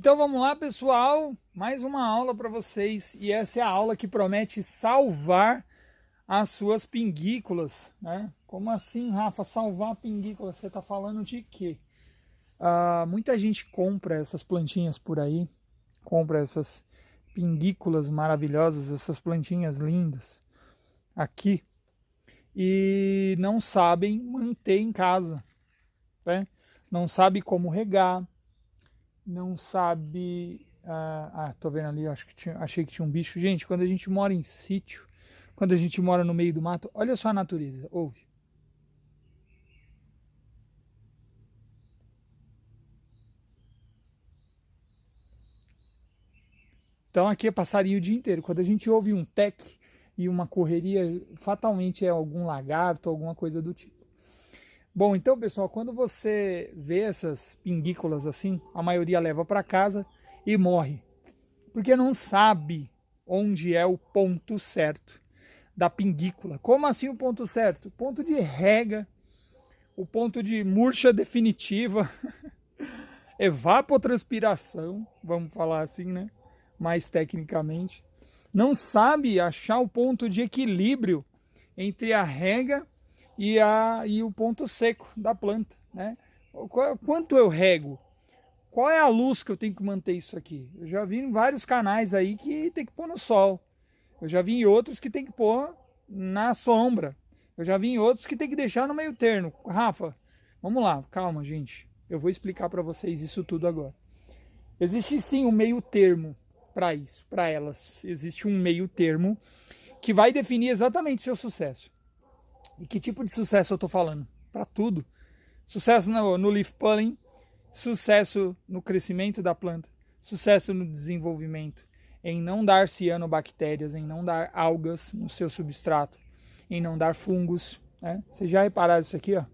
Então vamos lá, pessoal, mais uma aula para vocês, e essa é a aula que promete salvar as suas pinguículas, né? Como assim, Rafa, salvar a pinguícula? Você está falando de quê? Muita gente compra essas plantinhas por aí, compra essas pinguículas maravilhosas, essas plantinhas lindas aqui, e não sabem manter em casa, né? Não sabe como regar, não sabe... tô vendo ali, achei que tinha um bicho. Gente, quando a gente mora em sítio, quando a gente mora no meio do mato, olha só a natureza, ouve. Então aqui é passarinho o dia inteiro. Quando a gente ouve um tec e uma correria, fatalmente é algum lagarto, alguma coisa do tipo. Bom, então pessoal, quando você vê essas pinguículas assim, a maioria leva para casa e morre. Porque não sabe onde é o ponto certo da pinguícula. Como assim o ponto certo? O ponto de rega, o ponto de murcha definitiva, evapotranspiração, vamos falar assim, né? Mais tecnicamente. Não sabe achar o ponto de equilíbrio entre a rega e o ponto seco da planta, né? Quanto eu rego? Qual é a luz que eu tenho que manter isso aqui? Eu já vi em vários canais aí que tem que pôr no sol. Eu já vi em outros que tem que pôr na sombra. Eu já vi em outros que tem que deixar no meio termo. Rafa, vamos lá, calma, gente. Eu vou explicar para vocês isso tudo agora. Existe sim um meio termo para isso, para elas. Existe um meio termo que vai definir exatamente o seu sucesso. E que tipo de sucesso eu estou falando? Para tudo. Sucesso no leaf pulling, sucesso no crescimento da planta, sucesso no desenvolvimento, em não dar cianobactérias, em não dar algas no seu substrato, em não dar fungos. Né? Vocês já repararam isso aqui? Ó?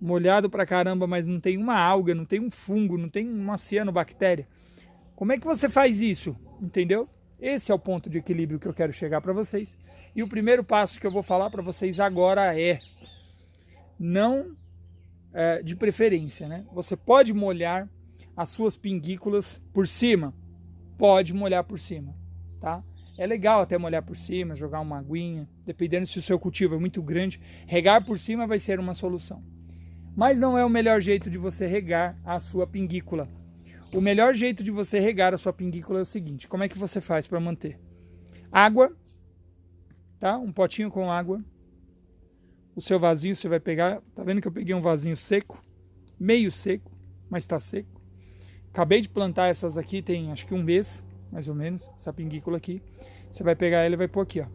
Molhado pra caramba, mas não tem uma alga, não tem um fungo, não tem uma cianobactéria. Como é que você faz isso? Entendeu? Esse é o ponto de equilíbrio que eu quero chegar para vocês. E o primeiro passo que eu vou falar para vocês agora é... Não... de preferência, né? Você pode molhar as suas pinguículas por cima? Pode molhar por cima, tá? É legal até molhar por cima, jogar uma aguinha, dependendo se o seu cultivo é muito grande, regar por cima vai ser uma solução. Mas não é o melhor jeito de você regar a sua pinguícula. O melhor jeito de você regar a sua pinguícula é o seguinte: como é que você faz para manter? Água, tá? Um potinho com água. O seu vasinho você vai pegar, tá vendo que eu peguei um vasinho seco, meio seco, mas tá seco. Acabei de plantar essas aqui, tem acho que um mês, mais ou menos, essa pinguícula aqui. Você vai pegar ela e vai pôr aqui, ó,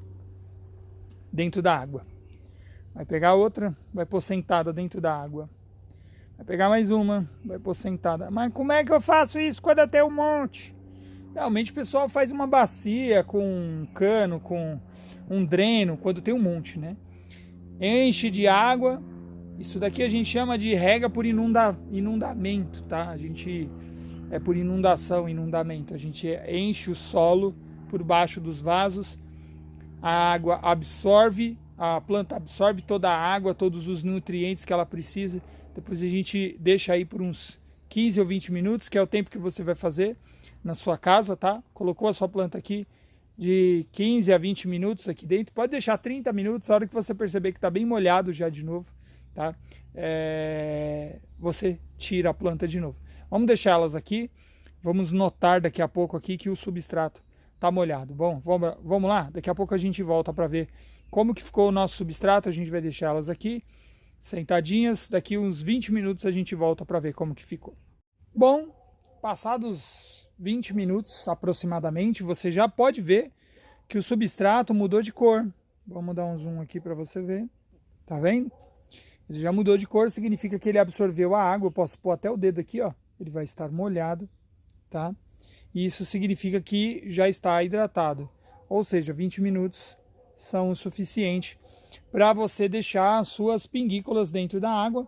dentro da água. Vai pegar outra, vai pôr sentada dentro da água. Vai pegar mais uma, vai pôr sentada. Mas como é que eu faço isso quando eu tenho um monte? Realmente o pessoal faz uma bacia com um cano, com um dreno, quando tem um monte, né? Enche de água. Isso daqui a gente chama de rega por inundamento, tá? A gente é por inundação, inundamento. A gente enche o solo por baixo dos vasos. A água absorve, a planta absorve toda a água, todos os nutrientes que ela precisa. Depois a gente deixa aí por uns 15 ou 20 minutos, que é o tempo que você vai fazer na sua casa, tá? Colocou a sua planta aqui de 15 a 20 minutos aqui dentro. Pode deixar 30 minutos, a hora que você perceber que está bem molhado já de novo, tá? Você tira a planta de novo. Vamos deixar elas aqui. Vamos notar daqui a pouco aqui que o substrato está molhado. Bom, vamos lá? Daqui a pouco a gente volta para ver como que ficou o nosso substrato. A gente vai deixar elas aqui sentadinhas. Daqui uns 20 minutos a gente volta para ver como que ficou. Bom, passados 20 minutos aproximadamente, você já pode ver que o substrato mudou de cor. Vamos dar um zoom aqui para você ver. Tá vendo? Ele já mudou de cor, significa que ele absorveu a água. Eu posso pôr até o dedo aqui, ó. Ele vai estar molhado, tá? E isso significa que já está hidratado. Ou seja, 20 minutos são o suficiente para você deixar as suas pinguículas dentro da água.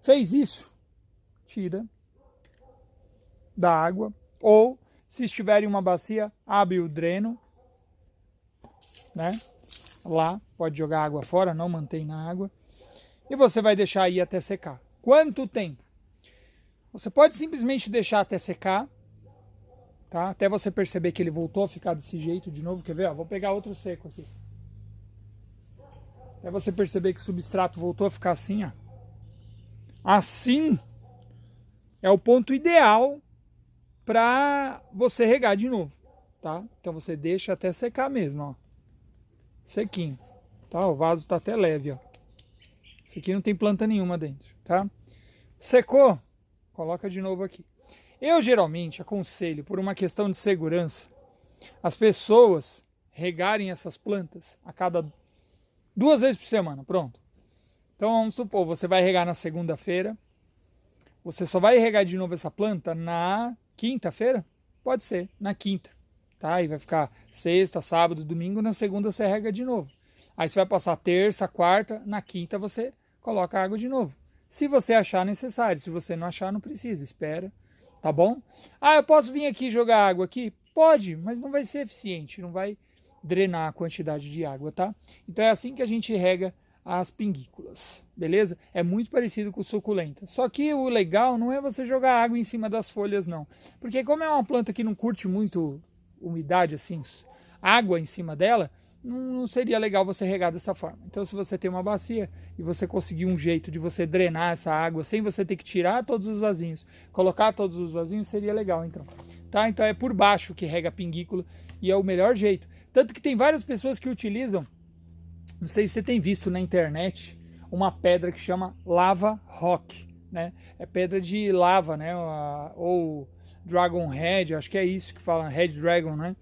Fez isso, tira da água. Ou, se estiver em uma bacia, abre o dreno, né? Lá, pode jogar água fora, não mantém na água. E você vai deixar aí até secar. Quanto tempo? Você pode simplesmente deixar até secar, tá? Até você perceber que ele voltou a ficar desse jeito de novo. Quer ver? Ó, vou pegar outro seco aqui. Até você perceber que o substrato voltou a ficar assim, ó. Assim é o ponto ideal para você regar de novo, tá? Então você deixa até secar mesmo, ó. Sequinho, tá? O vaso tá até leve, ó. Esse aqui não tem planta nenhuma dentro, tá? Secou, coloca de novo aqui. Eu geralmente aconselho, por uma questão de segurança, as pessoas regarem essas plantas a cada 2 vezes por semana, pronto. Então vamos supor, você vai regar na segunda-feira, você só vai regar de novo essa planta na quinta-feira? Pode ser, na quinta, tá? E vai ficar sexta, sábado, domingo, na segunda você rega de novo. Aí você vai passar terça, quarta, na quinta você coloca água de novo. Se você achar necessário, se você não achar, não precisa, espera, tá bom? Ah, eu posso vir aqui jogar água aqui? Pode, mas não vai ser eficiente, não vai drenar a quantidade de água, tá? Então é assim que a gente rega as pinguículas, beleza? É muito parecido com suculenta. Só que o legal não é você jogar água em cima das folhas, não. Porque como é uma planta que não curte muito umidade, assim, água em cima dela, não seria legal você regar dessa forma. Então, se você tem uma bacia e você conseguir um jeito de você drenar essa água sem você ter que tirar todos os vasinhos, colocar todos os vasinhos, seria legal, então. Tá? Então, é por baixo que rega a pinguícula e é o melhor jeito. Tanto que tem várias pessoas que utilizam, não sei se você tem visto na internet, uma pedra que chama lava rock, né? É pedra de lava, né? Ou dragon head, acho que é isso que fala, red dragon, né?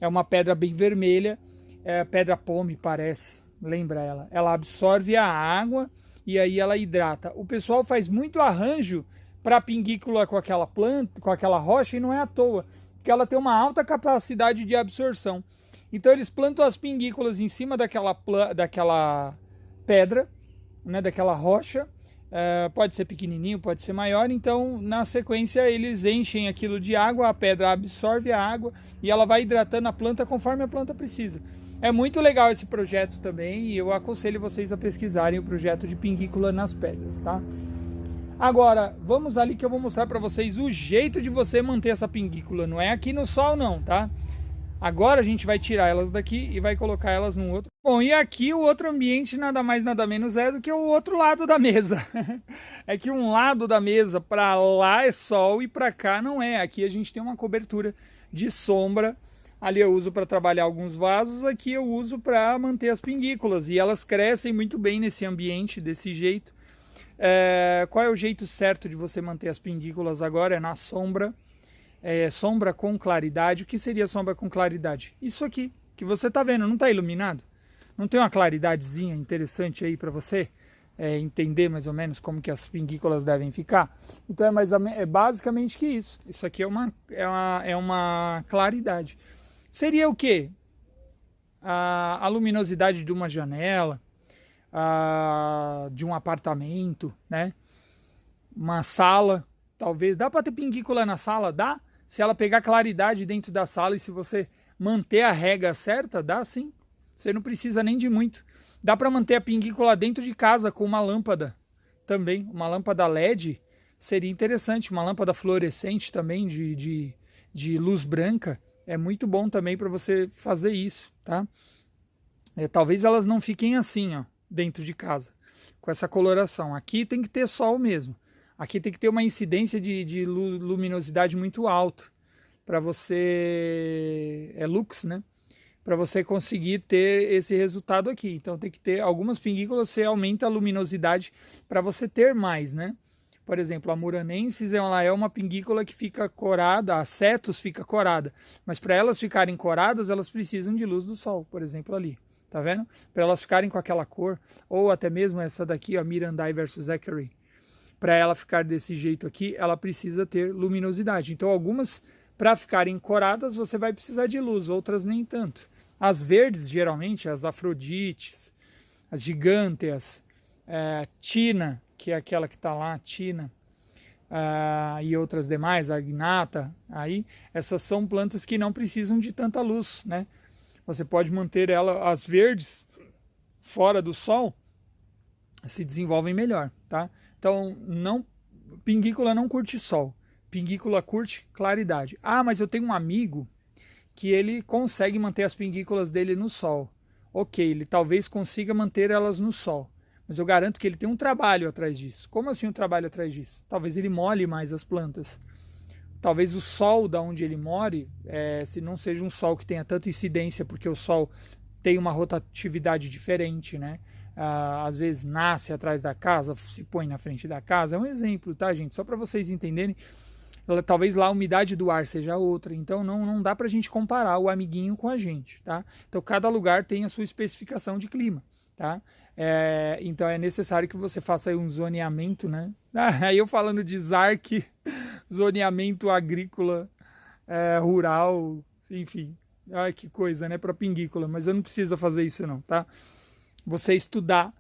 É uma pedra bem vermelha, é pedra pome, parece, lembra ela. Ela absorve a água e aí ela hidrata. O pessoal faz muito arranjo para pinguícula com aquela planta, com aquela rocha, e não é à toa, porque ela tem uma alta capacidade de absorção. Então eles plantam as pinguículas em cima daquela pedra, né, daquela rocha. Pode ser pequenininho, pode ser maior. Então na sequência eles enchem aquilo de água, a pedra absorve a água e ela vai hidratando a planta conforme a planta precisa. É muito legal esse projeto também e eu aconselho vocês a pesquisarem o projeto de pinguícula nas pedras, tá? Agora, vamos ali que eu vou mostrar para vocês o jeito de você manter essa pinguícula. Não é aqui no sol não, tá? Agora a gente vai tirar elas daqui e vai colocar elas num outro. Bom, e aqui o outro ambiente nada mais nada menos é do que o outro lado da mesa. É que um lado da mesa para lá é sol e para cá não é. Aqui a gente tem uma cobertura de sombra. Ali eu uso para trabalhar alguns vasos, aqui eu uso para manter as pinguículas. E elas crescem muito bem nesse ambiente, desse jeito. Qual é o jeito certo de você manter as pinguículas agora? É na sombra. Sombra com claridade. O que seria sombra com claridade? Isso aqui, que você está vendo, não está iluminado? Não tem uma claridadezinha interessante aí para você entender mais ou menos como que as pinguículas devem ficar? Então é basicamente que isso. Isso aqui é uma claridade. Seria o quê? A luminosidade de uma janela, de um apartamento, né? Uma sala, talvez. Dá para ter pinguícula na sala? Dá. Se ela pegar claridade dentro da sala e se você manter a rega certa, dá sim. Você não precisa nem de muito. Dá para manter a pinguícula dentro de casa com uma lâmpada também. Uma lâmpada LED seria interessante. Uma lâmpada fluorescente também de luz branca. É muito bom também para você fazer isso, tá? Talvez elas não fiquem assim, ó, dentro de casa, com essa coloração. Aqui tem que ter sol mesmo. Aqui tem que ter uma incidência de luminosidade muito alta para você... É lux, né? Para você conseguir ter esse resultado aqui. Então tem que ter algumas pinguículas, você aumenta a luminosidade para você ter mais, né? Por exemplo, a muranensis ela é uma pinguícula que fica corada, a cetus fica corada. Mas para elas ficarem coradas, elas precisam de luz do sol, por exemplo, ali. Tá vendo? Para elas ficarem com aquela cor, ou até mesmo essa daqui, a Mirandai versus Zachary. Para ela ficar desse jeito aqui, ela precisa ter luminosidade. Então algumas, para ficarem coradas, você vai precisar de luz, outras nem tanto. As verdes, geralmente, as afrodites, as gigânteas, tina, que é aquela que está lá, tina, e outras demais, a ignata, aí, essas são plantas que não precisam de tanta luz, né? Você pode manter as verdes fora do sol, se desenvolvem melhor, tá? Então, pinguícula não curte sol. Pinguícula curte claridade. Ah, mas eu tenho um amigo que ele consegue manter as pinguículas dele no sol. Ok, ele talvez consiga manter elas no sol, mas eu garanto que ele tem um trabalho atrás disso. Como assim um trabalho atrás disso? Talvez ele molhe mais as plantas. Talvez o sol da onde ele more, se não seja um sol que tenha tanta incidência, porque o sol tem uma rotatividade diferente, né? Às vezes nasce atrás da casa, se põe na frente da casa. É um exemplo, tá, gente? Só para vocês entenderem. Talvez lá a umidade do ar seja outra, então não dá para a gente comparar o amiguinho com a gente, tá? Então cada lugar tem a sua especificação de clima, tá? Então é necessário que você faça aí um zoneamento, né? Aí eu falando de ZARC, zoneamento agrícola, rural, enfim, ai que coisa, né? Para pinguícola, mas eu não preciso fazer isso não, tá? Você estudar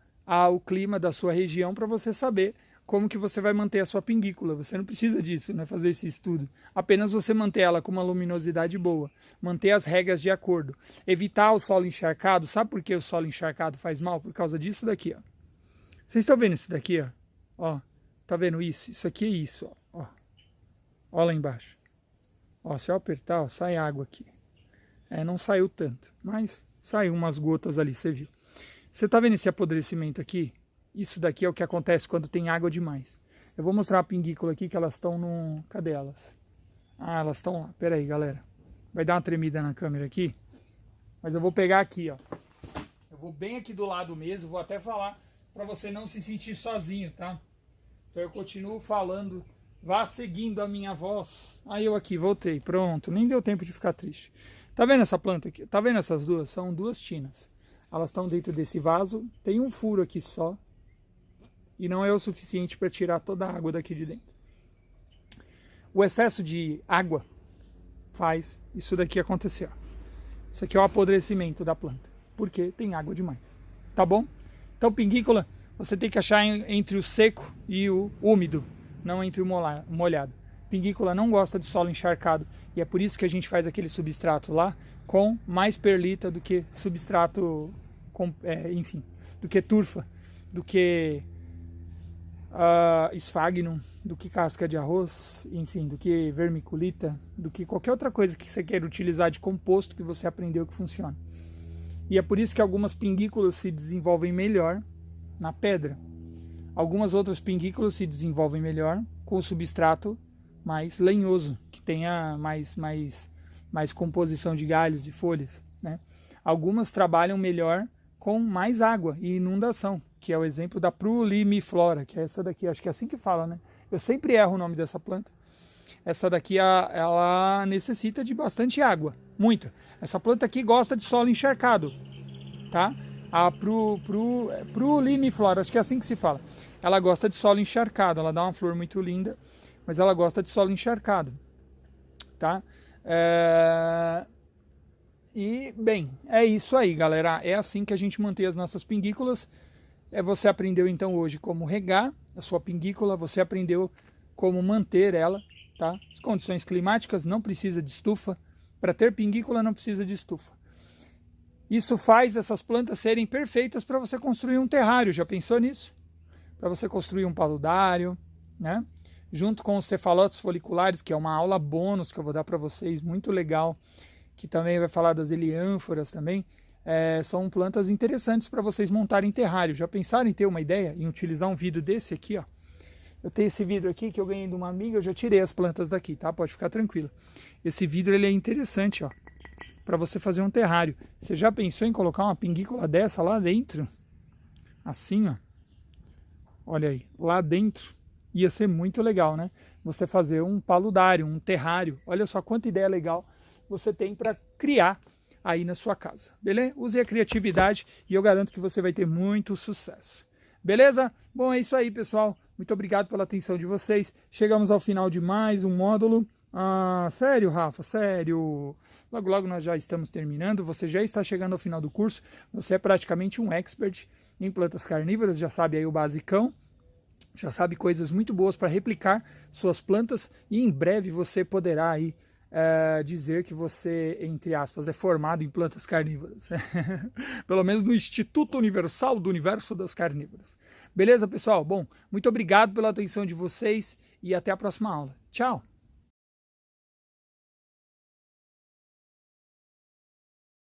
o clima da sua região para você saber como que você vai manter a sua pinguícula. Você não precisa disso, né, fazer esse estudo. Apenas você manter ela com uma luminosidade boa, manter as regras de acordo, evitar o solo encharcado. Sabe por que o solo encharcado faz mal? Por causa disso daqui, ó. Vocês estão vendo isso daqui, ó? Ó, tá vendo isso? Isso aqui é isso, ó. Ó lá embaixo. Ó, se eu apertar, ó, sai água aqui. Não saiu tanto, mas saiu umas gotas ali, você viu. Você tá vendo esse apodrecimento aqui? Isso daqui é o que acontece quando tem água demais. Eu vou mostrar a pinguícula aqui que elas estão no... Cadê elas? Ah, elas estão lá. Pera aí, galera. Vai dar uma tremida na câmera aqui. Mas eu vou pegar aqui, ó. Eu vou bem aqui do lado mesmo. Vou até falar para você não se sentir sozinho, tá? Então eu continuo falando. Vá seguindo a minha voz. Aí eu aqui, voltei. Pronto. Nem deu tempo de ficar triste. Tá vendo essa planta aqui? Tá vendo essas duas? São duas tinas. Elas estão dentro desse vaso. Tem um furo aqui só. E não é o suficiente para tirar toda a água daqui de dentro. O excesso de água faz isso daqui acontecer. Isso aqui é o apodrecimento da planta, porque tem água demais. Tá bom? Então, pinguícola, você tem que achar entre o seco e o úmido, não entre o molhado. Pinguícola não gosta de solo encharcado, e é por isso que a gente faz aquele substrato lá com mais perlita do que substrato, enfim, do que turfa, do que esfagnum, do que casca de arroz, enfim, do que vermiculita, do que qualquer outra coisa que você queira utilizar de composto que você aprendeu que funciona. E é por isso que algumas pinguículas se desenvolvem melhor na pedra. Algumas outras pinguículas se desenvolvem melhor com o substrato mais lenhoso, que tenha mais composição de galhos e folhas, né? Algumas trabalham melhor com mais água e inundação, que é o exemplo da Prulimiflora, que é essa daqui, acho que é assim que fala, né? Eu sempre erro o nome dessa planta. Essa daqui, ela necessita de bastante água, muita. Essa planta aqui gosta de solo encharcado, tá? A Prulimiflora, acho que é assim que se fala. Ela gosta de solo encharcado, ela dá uma flor muito linda, mas ela gosta de solo encharcado, tá? E, bem, é isso aí, galera. É assim que a gente mantém as nossas pinguículas. Você aprendeu, então, hoje como regar a sua pinguícula. Você aprendeu como manter ela, tá? As condições climáticas, não precisa de estufa. Para ter pinguícula, não precisa de estufa. Isso faz essas plantas serem perfeitas para você construir um terrário. Já pensou nisso? Para você construir um paludário, né? Junto com os cefalotes foliculares, que é uma aula bônus que eu vou dar para vocês, muito legal, que também vai falar das heliânforas também. São plantas interessantes para vocês montarem terrário. Já pensaram em ter uma ideia, em utilizar um vidro desse aqui, ó? Eu tenho esse vidro aqui que eu ganhei de uma amiga, eu já tirei as plantas daqui, tá? Pode ficar tranquilo. Esse vidro, ele é interessante, ó, para você fazer um terrário. Você já pensou em colocar uma pinguícula dessa lá dentro? Assim, ó. Olha aí, lá dentro. Ia ser muito legal, né? Você fazer um paludário, um terrário. Olha só quanta ideia legal você tem para criar aí na sua casa, beleza? Use a criatividade e eu garanto que você vai ter muito sucesso. Beleza? Bom, é isso aí, pessoal. Muito obrigado pela atenção de vocês. Chegamos ao final de mais um módulo. Sério, Rafa? Sério? Logo, logo nós já estamos terminando. Você já está chegando ao final do curso. Você é praticamente um expert em plantas carnívoras. Já sabe aí o basicão. Já sabe coisas muito boas para replicar suas plantas. E em breve você poderá aí dizer que você, entre aspas, é formado em plantas carnívoras. Pelo menos no Instituto Universal do Universo das Carnívoras. Beleza, pessoal? Bom, muito obrigado pela atenção de vocês e até a próxima aula. Tchau!